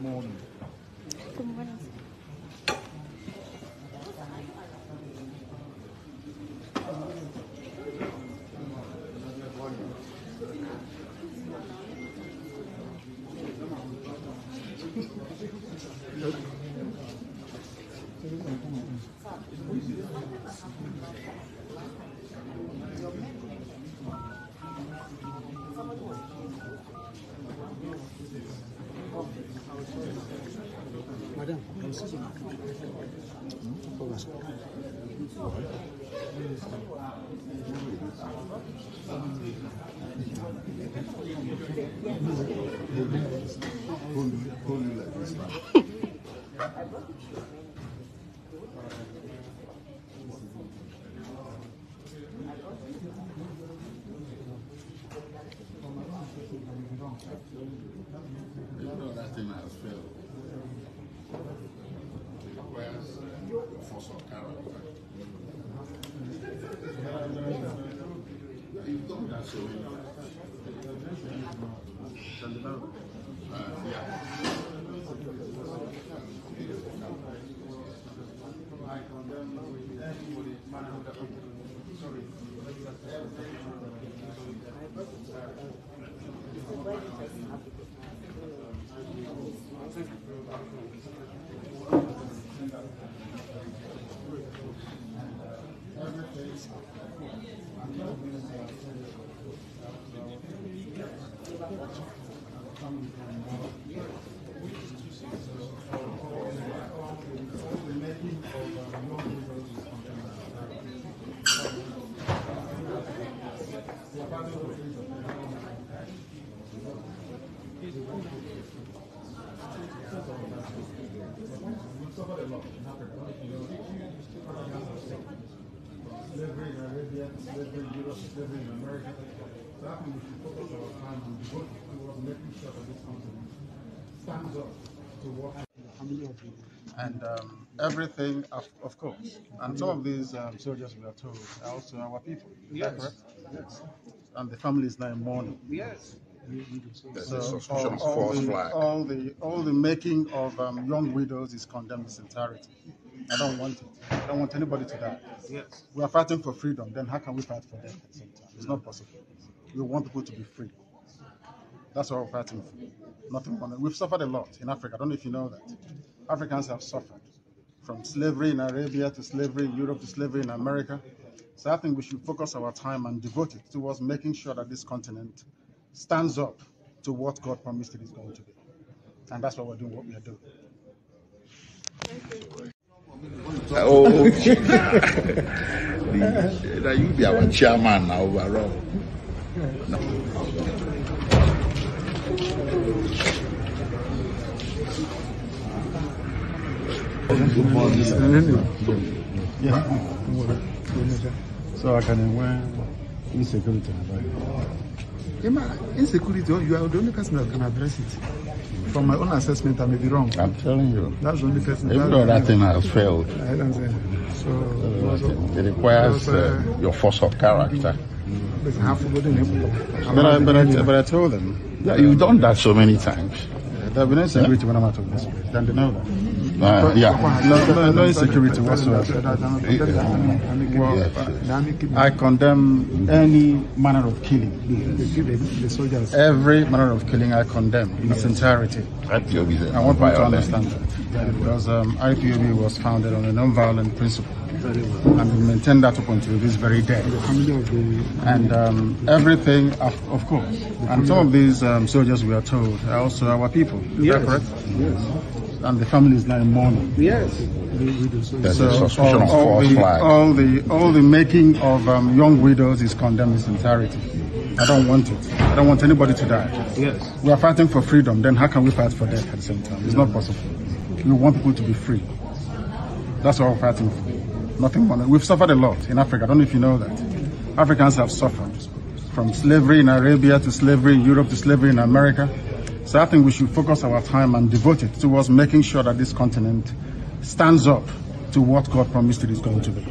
morning. Good morning. Madam, that thing has failed. Whereas force of character. You've done that so many times. I condemn anybody, man of the sorry. Slavery in Arabia, slavery in Europe, slavery in America. So I think we should focus our time on devote towards making sure that this continent stands up to what the family of people. And everything, of course. And some of these soldiers, we are told, are also our people. Is that correct? Yes. And the family is now in mourning. Yes. So all the making of young widows is condemned in its entirety. I don't want it. I don't want anybody to die. Yes. We are fighting for freedom. Then how can we fight for death at the same time? It's not possible. We want people to be free. That's what we're fighting for. Nothing more. We've suffered a lot in Africa. I don't know if you know that. Africans have suffered from slavery in Arabia to slavery in Europe to slavery in America. So I think we should focus our time and devote it towards making sure that this continent stands up to what God promised it is going to be. And that's why we're doing what we are doing. Oh, you be our chairman now overall. No. Yeah. So I can wear insecurity. Insecurity, you are the only person that can address it. From my own assessment, I may be wrong. I'm telling you. That's the only person. Even though that thing has failed. I don't say. So it requires your force of character. But I told them. Yeah, you've done that so many times. There'll be no insecurity when I'm out of this place. Then they know that. No insecurity whatsoever. I condemn any manner of killing. The soldiers. Every manner of killing I condemn in its entirety. I want people to understand that. Because IPOB was founded on a non-violent principle. And we maintain that up until this very day. And everything, of course. And some of these soldiers, we are told, are also our people. Is that correct? Yes. And the family is now in mourning. Yes. So all the making of young widows is condemned in its entirety. I don't want it. I don't want anybody to die. Yes. We are fighting for freedom. Then how can we fight for death at the same time? It's not possible. We want people to be free. That's what we're fighting for. Nothing more. We've suffered a lot in Africa. I don't know if you know that. Africans have suffered from slavery in Arabia to slavery in Europe to slavery in America. So I think we should focus our time and devote it towards making sure that this continent stands up to what God promised it is going to be.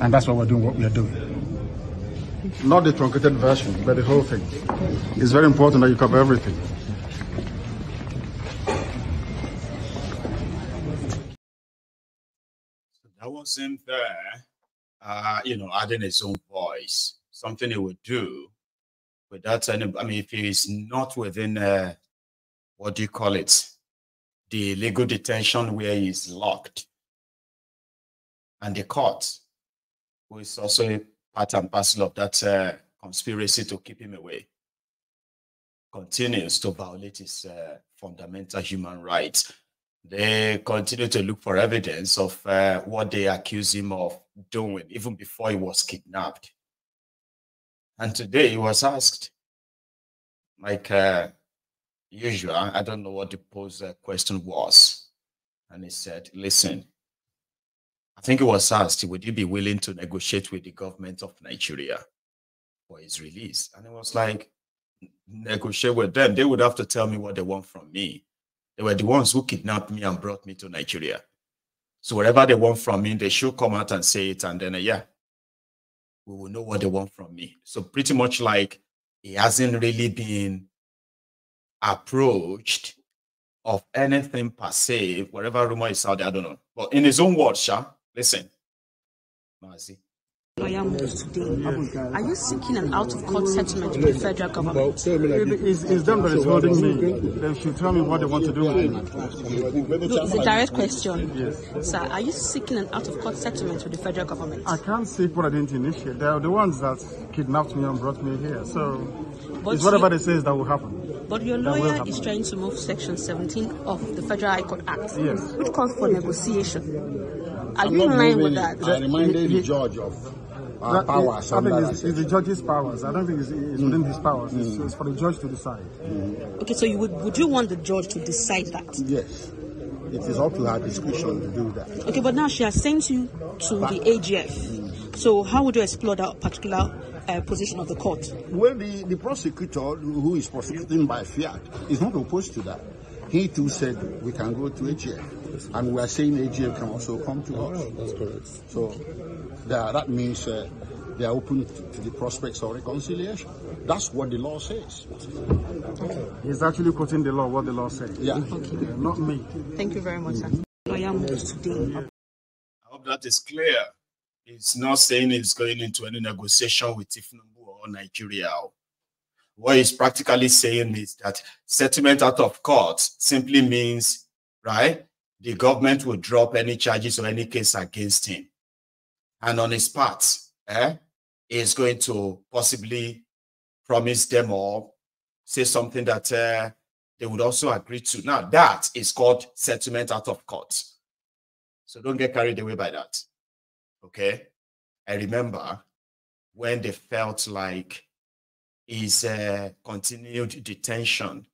And that's why we're doing what we are doing. Not the truncated version, but the whole thing. It's very important that you cover everything. wasn't there, you know, adding his own voice, something he would do without any, I mean, if he is not within, what do you call it? The legal detention where he's locked. And the court, who is also a part and parcel of that conspiracy to keep him away, continues to violate his fundamental human rights. They continue to look for evidence of what they accuse him of doing, even before he was kidnapped. And today he was asked, like usual, I don't know what the posed question was. And he said, listen, I think he was asked, would you be willing to negotiate with the government of Nigeria for his release? And it was like, negotiate with them. They would have to tell me what they want from me. They were the ones who kidnapped me and brought me to Nigeria. So whatever they want from me, they should come out and say it. And then, yeah, we will know what they want from me. So pretty much like he hasn't really been approached of anything per se. Whatever rumor is out there, I don't know. But in his own words, Sha, listen, Mazi. I am today. Are you seeking an out-of-court settlement with the federal government? It's them that is holding me. They should tell me what they want to do with me. No, it's a direct question. Yes. Sir, are you seeking an out-of-court settlement with the federal government? I can't seek what I didn't initiate. They are the ones that kidnapped me and brought me here. So it's whatever they say that will happen. But your lawyer is trying to move Section 17 of the Federal High Court Act, yes, which calls for negotiation. Are you in line with that? I reminded the judge of powers. I think it's the judge's powers. I don't think it's within his powers. It's for the judge to decide. Okay, so would you want the judge to decide that? Yes. It is up to her discretion to do that. Okay, but now she has sent you to the AGF. So how would you explore that particular position of the court? Well, the prosecutor who is prosecuting by fiat is not opposed to that. He too said we can go to AGF, and we are saying AGF can also come to us. That's correct. So that means they are open to the prospects of reconciliation. That's what the law says. Okay. He's actually quoting the law, what the law says. Yeah. Okay. Not me. Thank you very much, sir. I am today. I hope that is clear. It's not saying it's going into any negotiation with Nnamdi or Nigeria. What he's practically saying is that settlement out of court simply means, right, the government will drop any charges or any case against him. And on his part, is going to possibly promise them or say something that they would also agree to. Now, that is called settlement out of court. So don't get carried away by that. Okay? I remember when they felt like his continued detention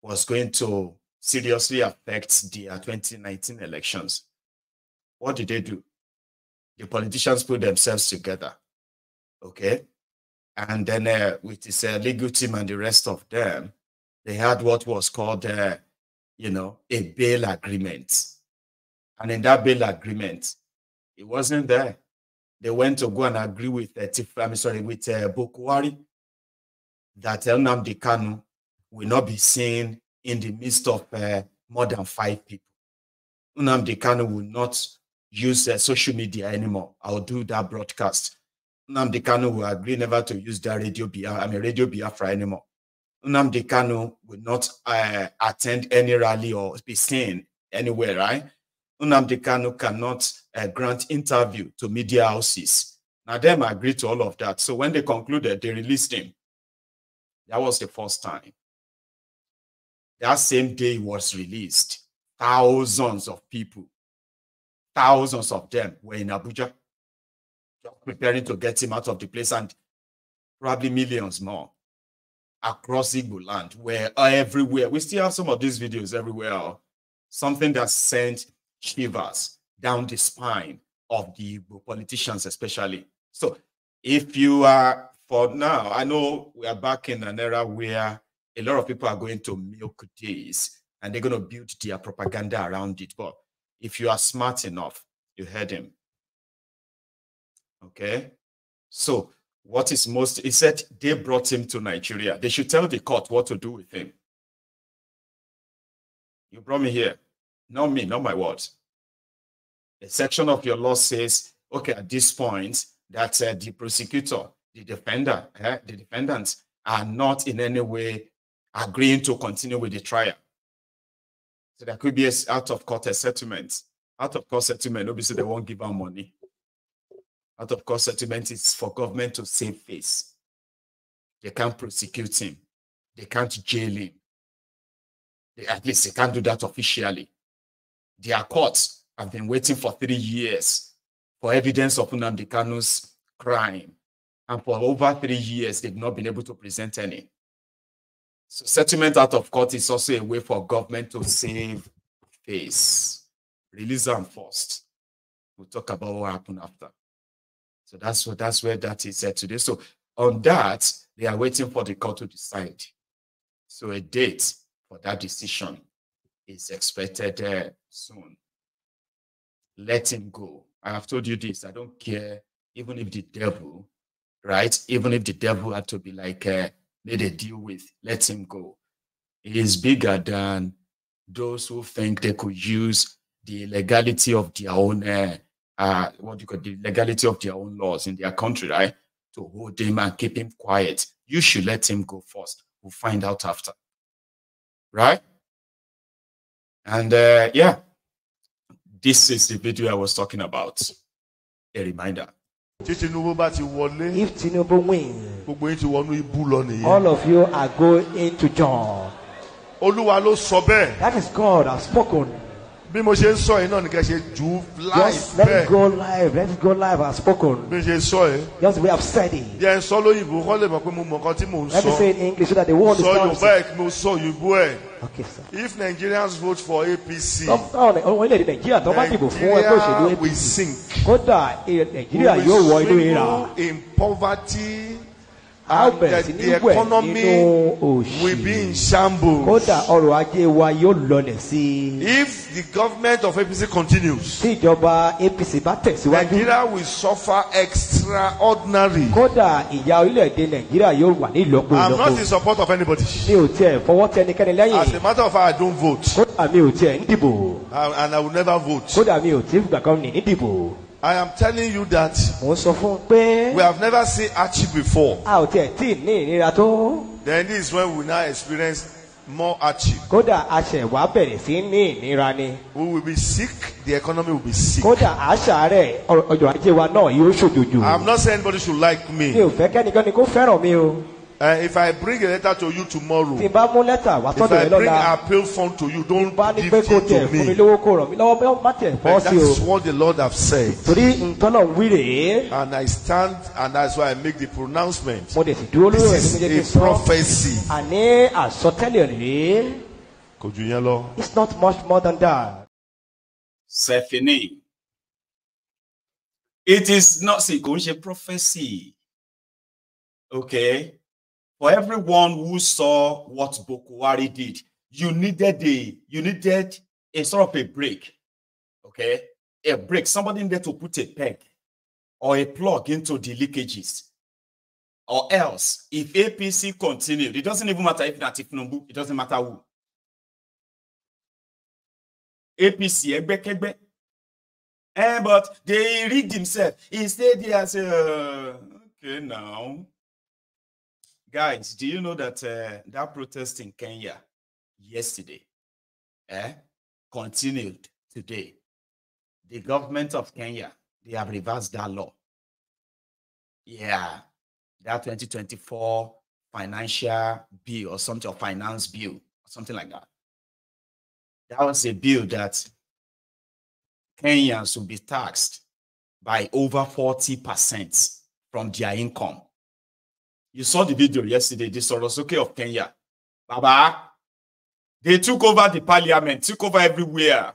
was going to seriously affect the 2019 elections. What did they do? The politicians put themselves together, okay? And then with his legal team and the rest of them, they had what was called, you know, a bail agreement. And in that bail agreement, it wasn't there. They went to go and agree with Bokwari that Nnamdi Kanu will not be seen in the midst of more than 5 people. Nnamdi Kanu will not use social media anymore. I'll do that broadcast. Nnamdi Kanu will agree never to use that Radio Biafra anymore. Nnamdi Kanu will not attend any rally or be seen anywhere, right? Nnamdi Kanu cannot grant interview to media houses. Now, them agreed to all of that. So when they concluded, they released him. That was the first time. That same day he was released, thousands of people, thousands of them were in Abuja, just preparing to get him out of the place, and probably millions more across Igbo land, where everywhere. We still have some of these videos everywhere. Something that sent shivers down the spine of the Igbo politicians, especially. So if you are, for now, I know we are back in an era where a lot of people are going to milk this and they're going to build their propaganda around it. But if you are smart enough, you heard him. Okay? So what is most, he said they brought him to Nigeria. They should tell the court what to do with him. You brought me here. Not me, not my words. A section of your law says, okay, at this point, that the prosecutor, the defendants are not in any way agreeing to continue with the trial. So there could be an out-of-court settlement. Out-of-court settlement, obviously they won't give out money. Out-of-court settlement is for government to save face. They can't prosecute him. They can't jail him. At least they can't do that officially. Their courts have been waiting for 3 years for evidence of Nnamdi Kanu's crime. And for over 3 years, they've not been able to present any. So settlement out of court is also a way for government to save face. Release them first. We'll talk about what happened after. So that's where that is said today. So on that, they are waiting for the court to decide. So a date for that decision is expected soon. Let him go. I have told you this. I don't care, even if the devil, right? Even if the devil had to be like made a deal with, let him go. He is bigger than those who think they could use the legality of their own, the legality of their own laws in their country, right? To hold him and keep him quiet. You should let him go first. We'll find out after. Right? And yeah, this is the video I was talking about. A reminder. If Tinubu wins, all of you are going into John. That is God has spoken. Just let it go live. Let it go live as spoken. Just the way I've said it. Let me say in English so that they won't understand. Okay, sir. If Nigerians vote for APC, Nigeria will sink. In poverty, and the economy will be in shambles. If the government of APC continues, Nigeria will suffer extraordinary. I'm not in support of anybody. As a matter of fact, I don't vote. And I will never vote. I am telling you that we have never seen Archie before. Then this is when we now experience more Archie. We will be sick, the economy will be sick. I'm not saying anybody should like me. If I bring a letter to you tomorrow, if I bring an appeal phone to you, don't give it to me. But that is what the Lord has said. And I stand, and that's why I make the pronouncement. This is a prophecy. It's not much more than that. Stephanie, it is not a prophecy. Okay? For everyone who saw what Boko Haram did, you needed a sort of a break. Okay? A break. Somebody needed to put a peg or a plug into the leakages. Or else, if APC continued, it doesn't even matter if not Nnamdi, it doesn't matter who. APC, but they rigged himself. He stayed there and said, okay, now. Guys, do you know that that protest in Kenya yesterday continued today? The government of Kenya, they have reversed that law. Yeah, that 2024 financial bill or something, or finance bill, or something like that. That was a bill that Kenyans will be taxed by over 40% from their income. You saw the video yesterday, the Sorosuke of Kenya. Baba, they took over the parliament, took over everywhere.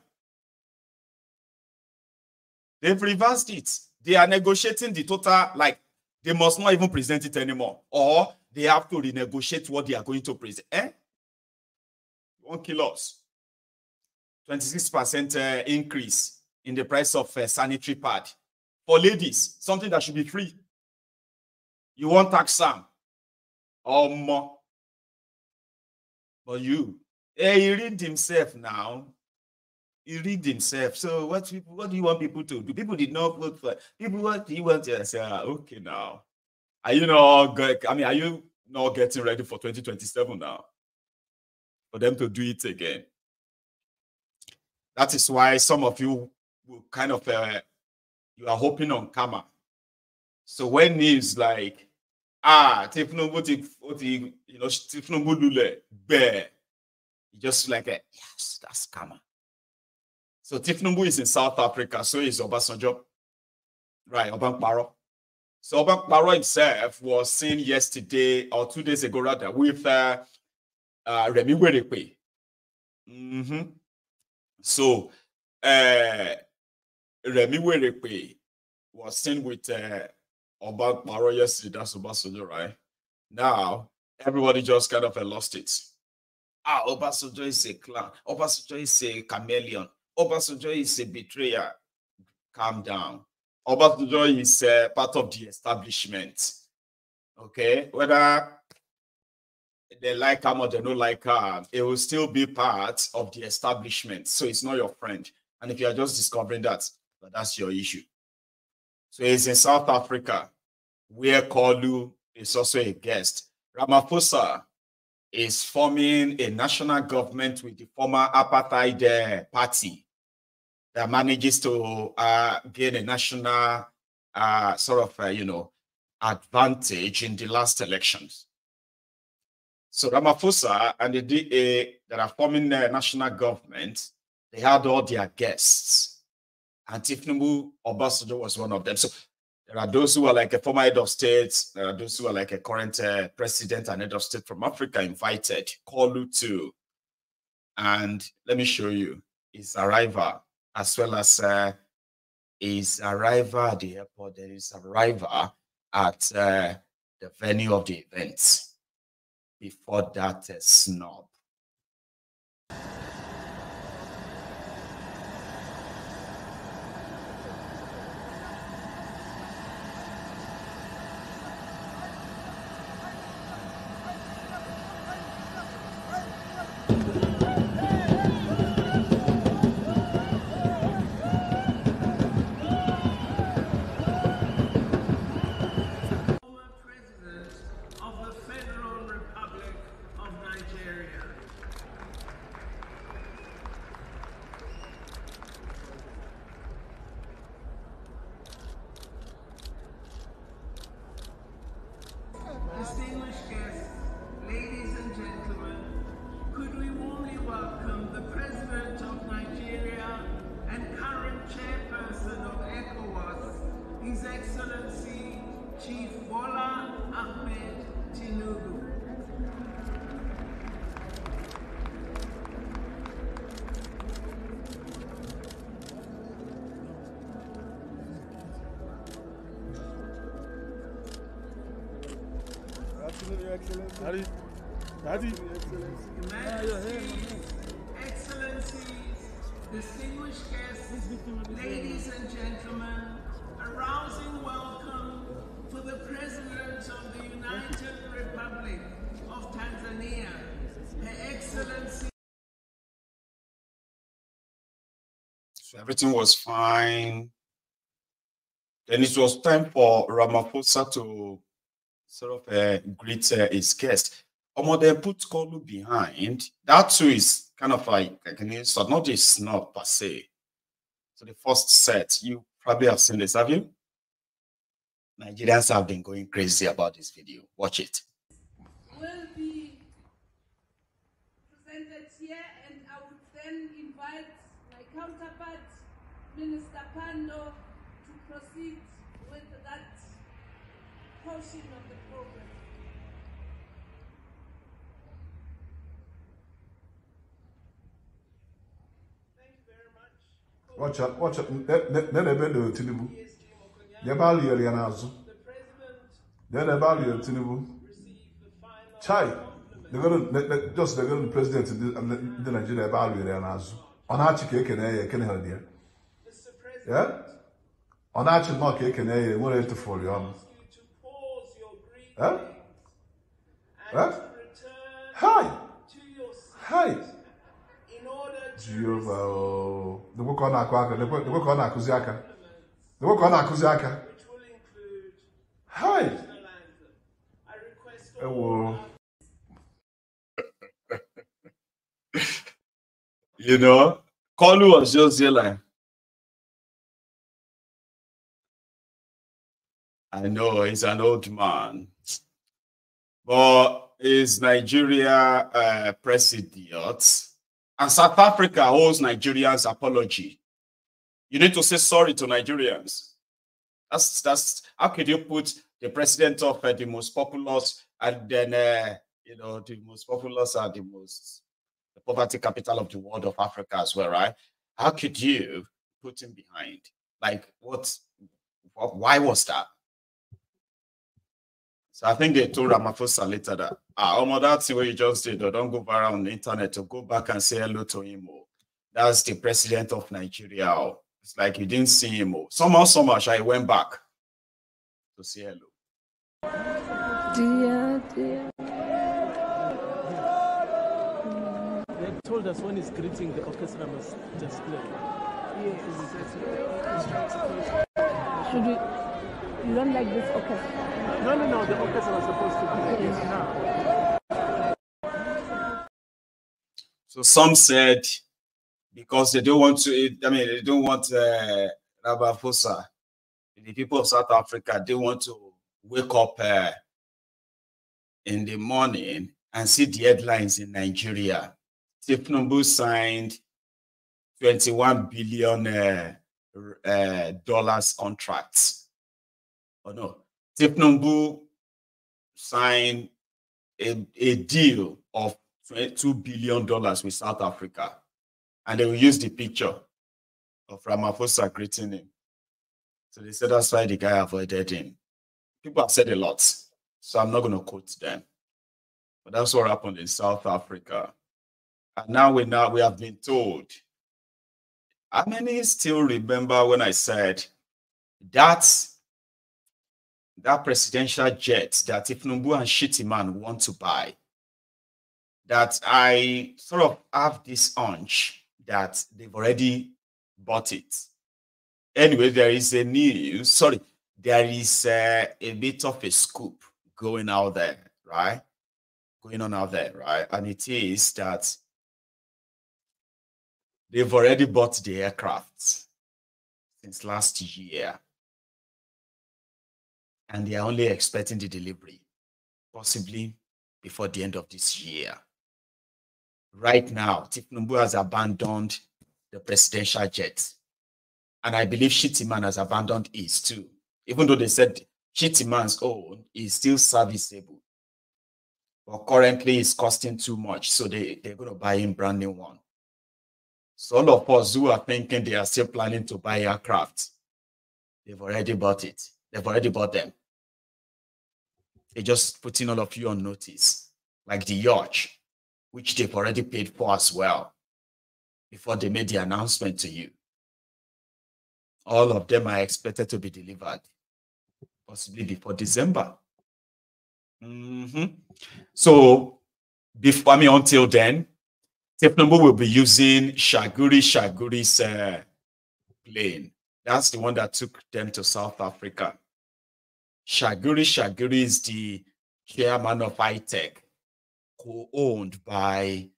They've reversed it. They are negotiating the total, like, they must not even present it anymore. Or they have to renegotiate what they are going to present. Won't kill us. 26% increase in the price of sanitary pad. For ladies, something that should be free. You want tax some? Or more. But he read himself now. He rigged himself. So what do you want people to do? People did not vote for people. What do you want to say? Okay, now are you not? Are you not getting ready for 2027 now? For them to do it again. That is why some of you will kind of you are hoping on karma. So when news like Tifnubu Lule bear, you just like yes, that's karma. So Tifnubu is in South Africa, so is Obasanjo. Right, Obankparo. So Obankparo himself was seen yesterday or 2 days ago rather with Remi Werekwe. So Remi Werekwe was seen with Obankparo yesterday. That's Obasanjo, right? Now everybody just kind of lost it. Obasanjo is a clown. Obasanjo is a chameleon. Obasanjo is a betrayer. Calm down. Obasanjo is part of the establishment. Okay, whether they like him or they don't like him, it will still be part of the establishment. So it's not your friend. And if you are just discovering that, that's your issue. So he's in South Africa, where Kanu is also a guest. Ramaphosa is forming a national government with the former apartheid party that manages to gain a national advantage in the last elections. So Ramaphosa and the DA that are forming the national government, they had all their guests. And Tifnubu Obasanjo was one of them. So there are those who are like a former head of state. There are those who are like a current president and head of state from Africa invited. Kanu too. And let me show you his arrival, as well as his arrival at the airport. There is arrival at the venue of the event. Before that snob. Distinguished guests, ladies and gentlemen, could we warmly welcome the President of Nigeria and current Chairperson of ECOWAS, His Excellency Chief Bola Ahmed Tinubu. Excellencies, distinguished guests, ladies and gentlemen, a rousing welcome for the President of the United Republic of Tanzania, Her Excellency. So everything was fine. Then it was time for Ramaphosa to sort of greet his guest. They put Kanu behind. That too is kind of like so not a snob per se. So the first set, you probably have seen this, have you? Nigerians have been going crazy about this video. Watch it. Will be presented here, and I would then invite my counterpart, Minister Kanu, to proceed with that portion of the program. Thank you very much. Watch up. Then I bet the Tinubu. The value of Yanazu. Then I value of Tinubu. Chai. They're going to president of the Nigeria value of Yanazu. On Archie can help there. Yeah? On Archie Mark can I want to follow you. Huh? Huh? Hi. Hi. Jehovah. The work on Aquaka, the work on Akuziaka. The work on Akuziaka. Hi. You know, Kanu was just there like, I know he's an old man, but is Nigeria president, and South Africa owes Nigerians apology. You need to say sorry to Nigerians. That's how could you put the president of the most populous and then you know, the most populous and the poverty capital of the world of Africa as well, right? How could you put him behind? Like, why was that? So I think they told Ramaphosa later that, that's what you just did. Don't go viral on the internet to go back and say hello to him. That's the president of Nigeria. It's like you didn't see him. Somehow, I went back to say hello. Dear. They told us when he's greeting, the orchestra must just play. Should we? You don't like this orchestra? No. The orchestra was supposed to play now. So some said because they don't want to. They don't want Ramaphosa. The people of South Africa, they want to wake up in the morning and see the headlines in Nigeria. Nnamdi signed $21 billion dollars contracts. Oh no, Nnamdi signed a deal of $22 billion with South Africa, and they will use the picture of Ramaphosa greeting him. So they said that's why the guy avoided him. People have said a lot, so I'm not going to quote them. But that's what happened in South Africa. And now we have been told. How many still remember when I said that presidential jet that Nnamdi and Shittyman want to buy, that I sort of have this hunch that they've already bought it. Anyway, there is a bit of a scoop going on out there, right? And it is that they've already bought the aircraft since last year. And they are only expecting the delivery, possibly before the end of this year. Right now, Nnamdi has abandoned the presidential jet. And I believe Shittyman has abandoned his too. Even though they said Shittyman's own is still serviceable. But currently it's costing too much. So they're going to buy him brand new one. So all of us who are thinking they are still planning to buy aircraft, they've already bought it. They've already bought them. They're just putting all of you on notice. Like the yacht, which they've already paid for as well, before they made the announcement to you. All of them are expected to be delivered, possibly before December. So, until then, Nnamdi will be using Shaguri's plane. That's the one that took them to South Africa. Shaguri is the chairman of ITEC, co-owned by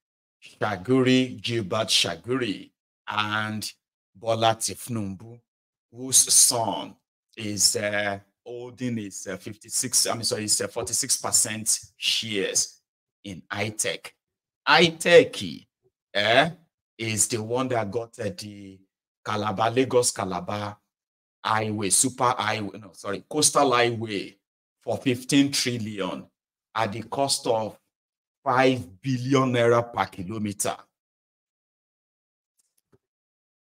Gilbert Shaguri and Bola Nnamdi, whose son is holding his 46% shares in ITEC. ITEC is the one that got the Lagos Calabar highway, coastal highway for 15 trillion at the cost of 5 billion naira per kilometer.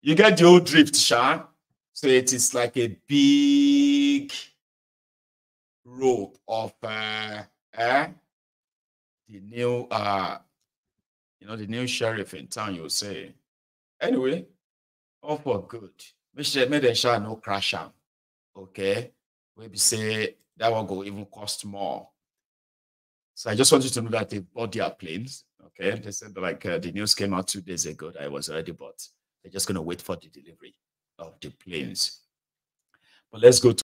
You get the old drift, Sha? So it is like a big rope of the new the new sheriff in town, you'll say. Anyway, all for good. Make them sure no crash out. Okay. Maybe say that one go even cost more. So I just want you to know that they bought their planes. Okay. They said like the news came out 2 days ago that it was already bought. They're just going to wait for the delivery of the planes. But let's go to